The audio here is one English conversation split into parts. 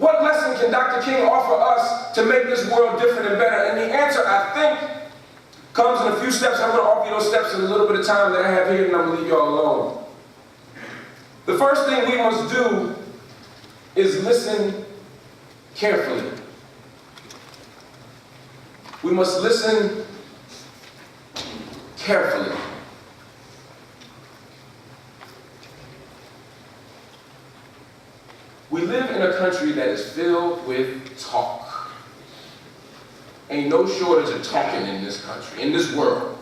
What lesson can Dr. King offer us to make this world different and better? And the answer, I think, comes in a few steps. I'm going to offer you those steps in a little bit of time that I have here, and I'm going to leave you all alone. The first thing we must do is listen carefully. We must listen carefully. We live in a country that is filled with talk. Ain't no shortage of talking in this country, in this world.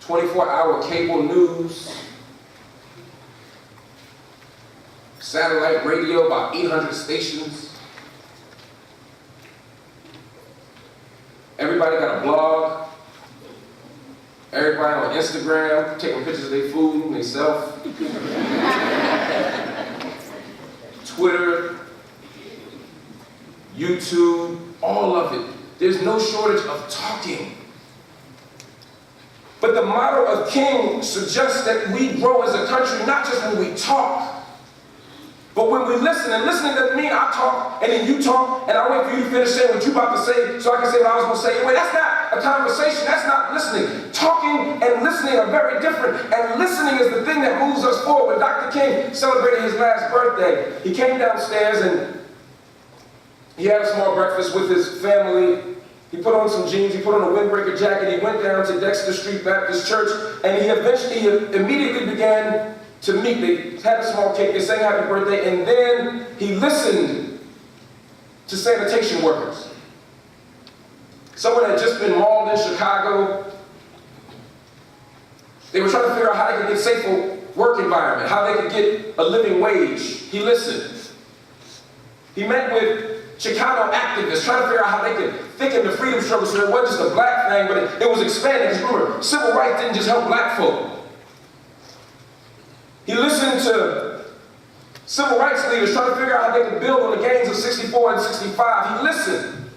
24-hour cable news, satellite radio, about 800 stations. Everybody got a blog. Everybody on Instagram, taking pictures of their food and themselves. Twitter, YouTube, all of it. There's no shortage of talking. But the motto of King suggests that we grow as a country not just when we talk, but when we listen. And listening doesn't mean I talk and then you talk and I wait for you to finish saying what you're about to say so I can say what I was going to say. Wait, that's not a conversation. That's not listening. Talking and listening are very different. And listening is the thing that moves us forward. When Dr. King celebrated his last birthday, he came downstairs and he had a small breakfast with his family. He put on some jeans, he put on a windbreaker jacket, he went down to Dexter Street Baptist Church, and he immediately began to meet. They had a small cake, they sang happy birthday, and then he listened to sanitation workers. Someone had just been mauled in Chicago. They were trying to figure out how they could get safer work environment, how they could get a living wage. He listened. He met with Chicano activists trying to figure out how they could thicken the freedom struggle so it wasn't just a black thing, but it was expanding. Because remember, civil rights didn't just help black folk. He listened to civil rights leaders trying to figure out how they could build on the gains of 64 and 65. He listened.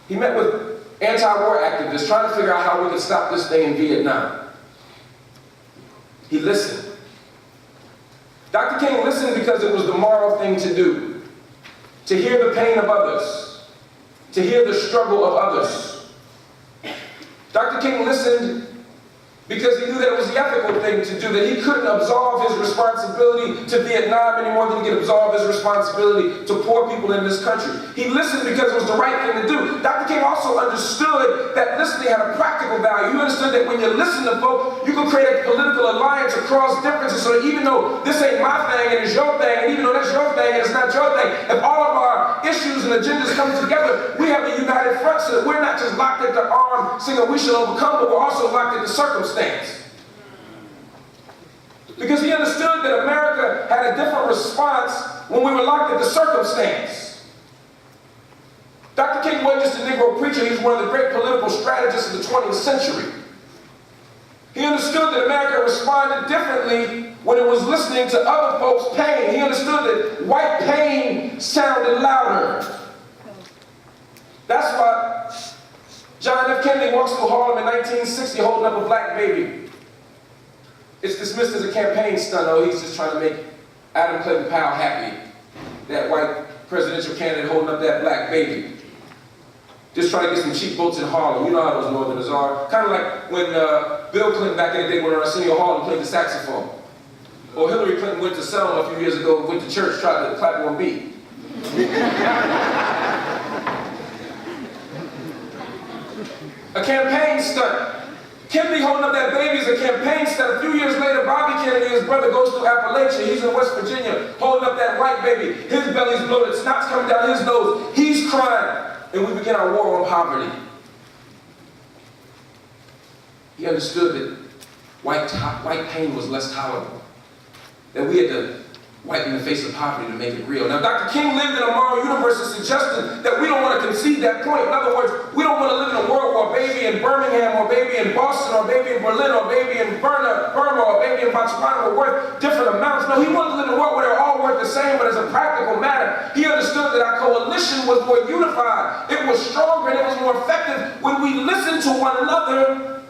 He met with anti-war activists trying to figure out how we could stop this thing in Vietnam. He listened. Dr. King listened because it was the moral thing to do. To hear the pain of others. To hear the struggle of others. Dr. King listened because he knew that it was the ethical thing to do, that he couldn't absolve his responsibility to Vietnam any more than he could absolve his responsibility to poor people in this country. He listened because it was the right thing to do. Dr. King also understood that listening had a practical value. He understood that when you listen to folk, you can create a political alliance across differences, so that even though this ain't my thing and it's your thing, and even though that's your thing and it's not your thing, if all of our issues and agendas come together, we have a united front, so that we're not just locked at the arm singing we shall overcome, but we're also locked at the circumstance. Because he understood that America had a different response when we were locked at the circumstance. Dr. King wasn't just a Negro preacher, he was one of the great political strategists of the 20th century. He understood that America responded differently when it was listening to other folks' pain. He understood that white pain sounded louder. That's why John F. Kennedy walks through Harlem in 1960 holding up a black baby. It's dismissed as a campaign stunt. Oh, he's just trying to make Adam Clayton Powell happy. That white presidential candidate holding up that black baby. Just trying to get some cheap votes in Harlem. You know how those Northerners are. Kind of like when Bill Clinton back in the day went on Arsenio Hall and played the saxophone. Or Hillary Clinton went to Selma a few years ago, went to church, tried to clap one beat. A campaign stunt. Kennedy holding up that baby is a campaign stunt. A few years later, Bobby Kennedy, his brother, goes through Appalachia. He's in West Virginia, holding up that white baby. His belly's bloated, snot's coming down his nose. He's crying. And we begin our war on poverty. He understood that white pain was less tolerable. That we had to wipe in the face of poverty to make it real. Now, Dr. King lived in a moral universe that suggested that we don't want to concede that point. In other words, we don't want to live in a world where a baby in Birmingham, or a baby in Boston, or a baby in Berlin, or a baby in Burma, or a baby in Botswana were worth different amounts. No, he wanted to live in a world where they're all worth the same, but as a practical matter, he understood that our coalition was more unified, it was stronger, and it was more effective when we listened to one another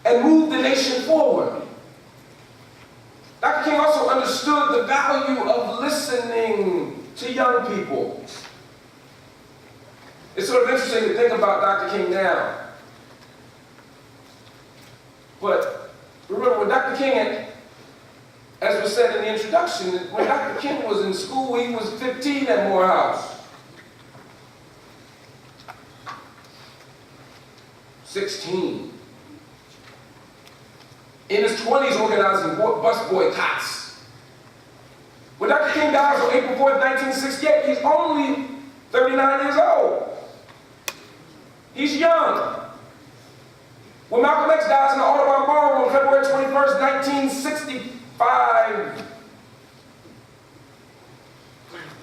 and moved the nation forward. understood the value of listening to young people. It's sort of interesting to think about Dr. King now. But remember, when Dr. King, as was said in the introduction, when Dr. King was in school, he was 15 at Morehouse. 16. In his 20s, organizing bus boycotts. When Dr. King dies on April 4th, 1968, he's only 39 years old. He's young. When Malcolm X dies in the Audubon Ballroom on February 21st, 1965,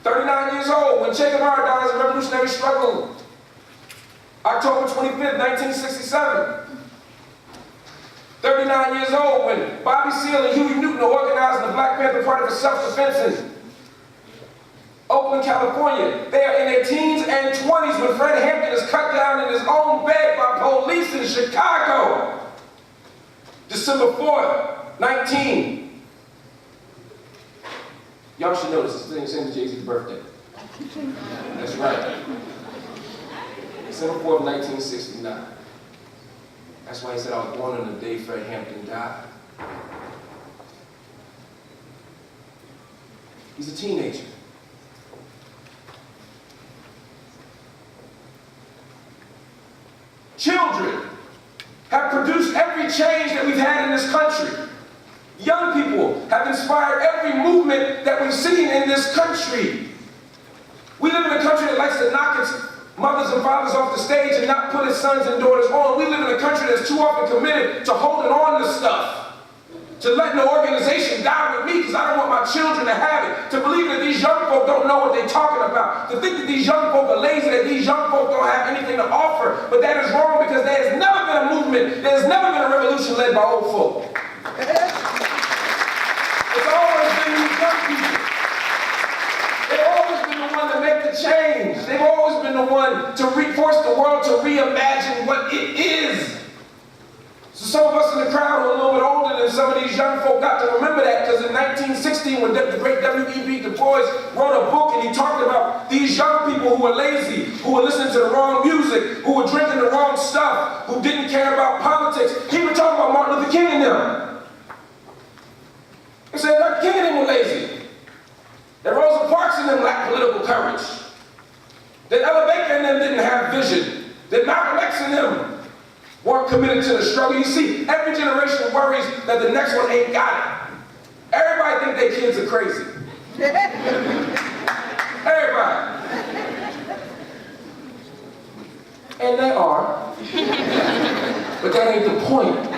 39 years old. When Che Guevara dies in revolutionary struggle, October 25th, 1967. 39 years old when Bobby Seale and Huey Newton are organizing the Black Panther Party for self-defense in Oakland, California. They are in their teens and 20s when Fred Hampton is cut down in his own bed by police in Chicago. December 4th, 19. Y'all should know this is the same as Jay-Z's birthday. That's right. December 4th, 1969. That's why he said I was born on the day Fred Hampton died. He's a teenager. Children have produced every change that we've had in this country. Young people have inspired every movement that we've seen in this country. We live in a country that likes to knock its mothers and fathers off the stage and not put its sons and daughters on. We live in a country that's too often committed to holding on to stuff, to letting the organization die with me because I don't want my children to have it, to believe that these young folk don't know what they're talking about, to think that these young folk are lazy, that these young folk don't have anything to offer. But that is wrong because there has never been a movement, there has never been a revolution led by old folk. It's always been these young people. They've always been the one to make the change. They've always been the one to force the world to reimagine what it is. So some of us in the crowd are a little bit older than some of these young folk got to remember that, because in 1916, when the great W.E.B. Du Bois wrote a book and he talked about these young people who were lazy, who were listening to the wrong music, who were drinking the wrong stuff, who didn't care about politics, he was talking about Martin Luther King and them. He said Dr. King and them were lazy. That Rosa Parks and them lacked political courage. That Ella Baker and them didn't have vision. That Malcolm X and them weren't committed to the struggle. You see, every generation worries that the next one ain't got it. Everybody think their kids are crazy. Everybody. And they are. But that ain't the point.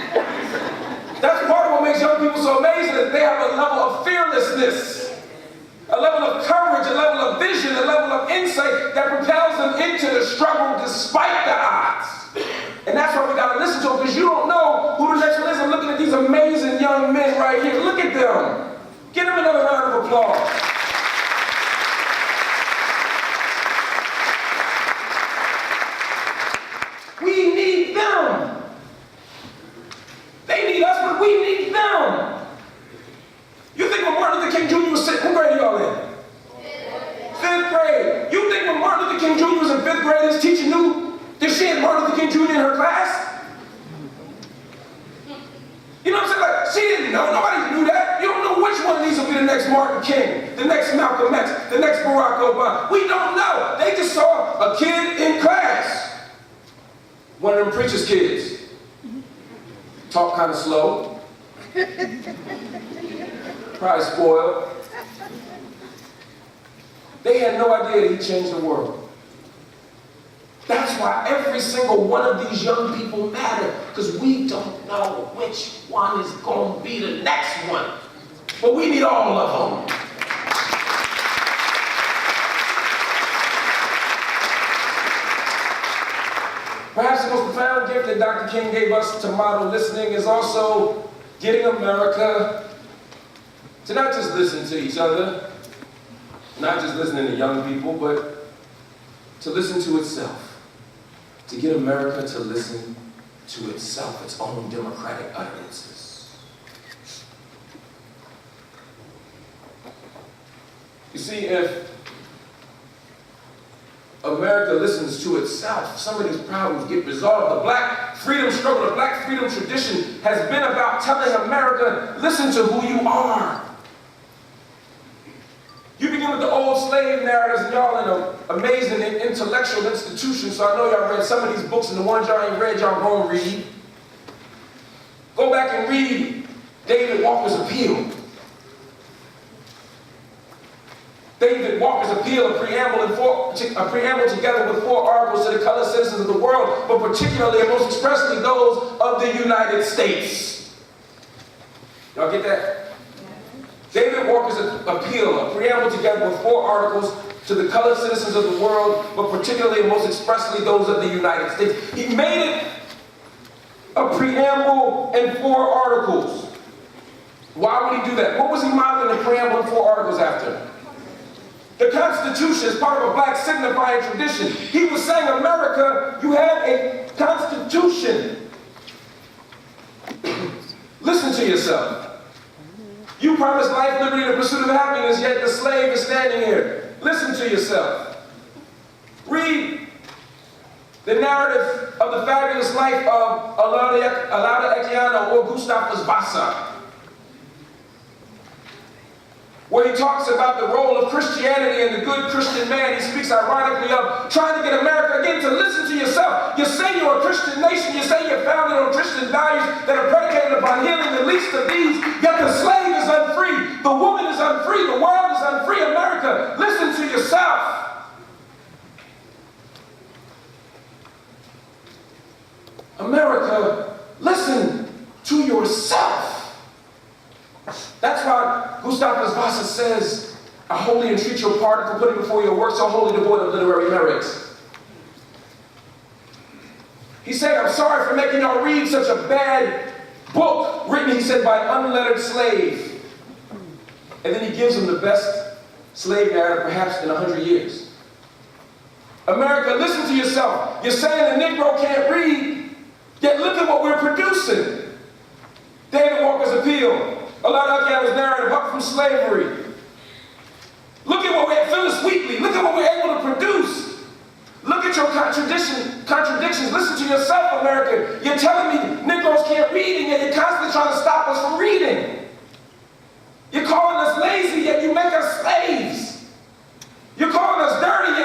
That's part of what makes young people so amazing, is they have a level of fearlessness, a level of courage, a level of vision, a level of insight that propels them into the struggle despite the odds. And that's why we gotta listen to them, because you don't know who the next one is. I'm looking at these amazing young men right here. Look at them. Give them another round of applause. We need them. They need us, but we need them. You think when Martin Luther King Jr. was sitting, what grade are y'all in? Fifth grade. You think when Martin Luther King Jr. was in fifth grade, his teacher knew that she had Martin Luther King Jr. in her class? You know what I'm saying? Like, she didn't know. Nobody knew that. You don't know which one of these will be the next Martin King, the next Malcolm X, the next Barack Obama. We don't know. They just saw a kid in class. One of them preacher's kids. Talk kind of slow. Probably spoiled. They had no idea that he changed the world. That's why every single one of these young people matter, because we don't know which one is going to be the next one. But we need all of them. Perhaps the most profound gift that Dr. King gave us to model listening is also getting America to not just listen to each other, not just listening to young people, but to listen to itself. To get America to listen to itself, its own democratic utterances. You see, if America listens to itself, some of these problems get resolved. The black freedom struggle, the black freedom tradition has been about telling America, listen to who you are. You begin with the old slave narratives, and y'all in an amazing intellectual institution, so I know y'all read some of these books, and the ones y'all ain't read, y'all gonna read. Go back and read David Walker's Appeal. David Walker's Appeal, a preamble together with 4 articles to the colored citizens of the world, but particularly and most expressly those of the United States. Y'all get that? David Walker's Appeal, a preamble together with 4 articles to the colored citizens of the world, but particularly and most expressly those of the United States. He made it a preamble and 4 articles. Why would he do that? What was he modeling the preamble and 4 articles after? The Constitution is part of a black signifying tradition. He was saying, America, you have a Constitution. Listen to yourself. You promised life, liberty, and the pursuit of happiness, yet the slave is standing here. Listen to yourself. Read the narrative of the fabulous life of Alauda Equiano or Gustavus Vassa, where he talks about the role of Christianity and the good Christian man. He speaks ironically of trying to get America again to listen to yourself. You say you're a Christian nation, you say you're founded on Christian values that are predicated upon healing the least of these, yet the slave is unfree, the woman is unfree, the world is unfree. America, listen to yourself. America, listen to yourself. That's why Gustavus Vassa says, I wholly entreat your pardon for putting before your work so wholly devoid of literary merits. He said, I'm sorry for making y'all read such a bad book written, he said, by an unlettered slave. And then he gives them the best slave narrative perhaps in 100 years. America, listen to yourself. You're saying the Negro can't read, yet look at what we're producing. David Walker's Appeal. Alauda Equiano's narrative, Up from Slavery. Look at what we're at, Phyllis Wheatley. Look at what we're able to produce. Look at your contradictions. Listen to yourself, America. You're telling me Negroes can't read, and yet you're constantly trying to stop us from reading. You're calling us lazy, yet you make us slaves. You're calling us dirty,